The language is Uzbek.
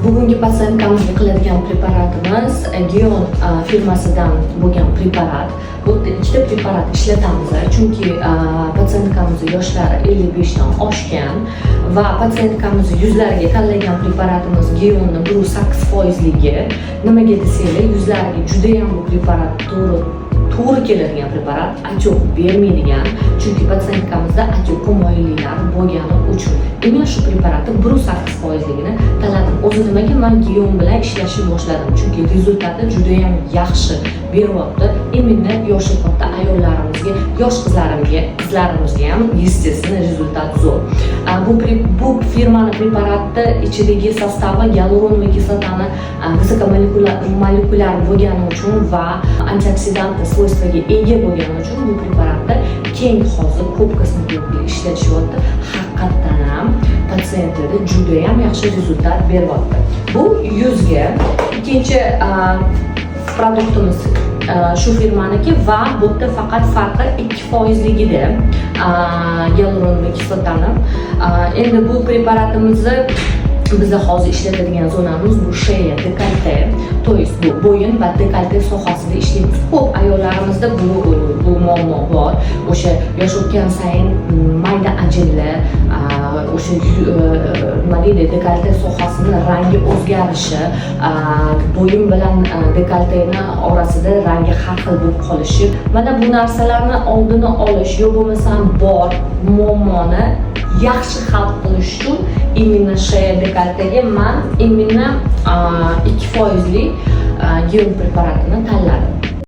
Bugungi patsientkamizga qiladigan preparatimiz Gion firmasidan bo'lgan preparat. Bu ikkita preparat ishlatamiz, chunki patsientamiz yoshlari 55 dan oshgan va patsientamiz yuzlariga tanlagan preparatimiz Gionning 8%ligi. Nimaga desanglar, yuzlariga juda ham bu preparat to'g'ri keladigan preparat, atyoq bermaydigan, chunki patsientamizda atyoq moyilliklar bo'lgani uchun men shu preparatni 8%ligini tanladim. O'zi nimaga men Gion bilan ishlashni boshladim, chunki rezultati juda ham yaxshi beryapti. Eminni yoshi katta ayollarimizga, yosh qizlarimizga ham естественно rezultat zo'r. Bu firmani preparati ichidagi sostavi gyaluronoviy kislotani visokomolekulyar bo'lgani uchun va antioksidant svojstvaga ega bo'lgani uchun bu preparatni keng hozir ko'p kosmetologlar ishlatishyapti. Haqiqatan ham patsientlarda juda ham yaxshi rezultat beryapti. Bu yuzga ikkinchi produktimiz shu firmaniki va bu yerda faqat farqi 2%ligida gyaluronoviy kislotani. Endi bu preparatimizni bizda hozir ishlatadigan zonamiz bu sheya, dekolte, to есть bu bo'yin va dekolte sohasida ishlaymiz. Ko'p ayollarimizda bu muammo bor. O'sha yosh o'tgan sayin mayda ajinlar, o'sha nima deydi, dekolte sohasini rangi o'zgarishi, bo'yin bilan dekolteni orasida rangi har xil bo'lib qolishi. Mana bu narsalarni oldini olish yo bo'lmasam bor muammoni yaxshi hal qilish uchun именно sheya dekoltega men именно 2%lik Gion preparatini tanladim.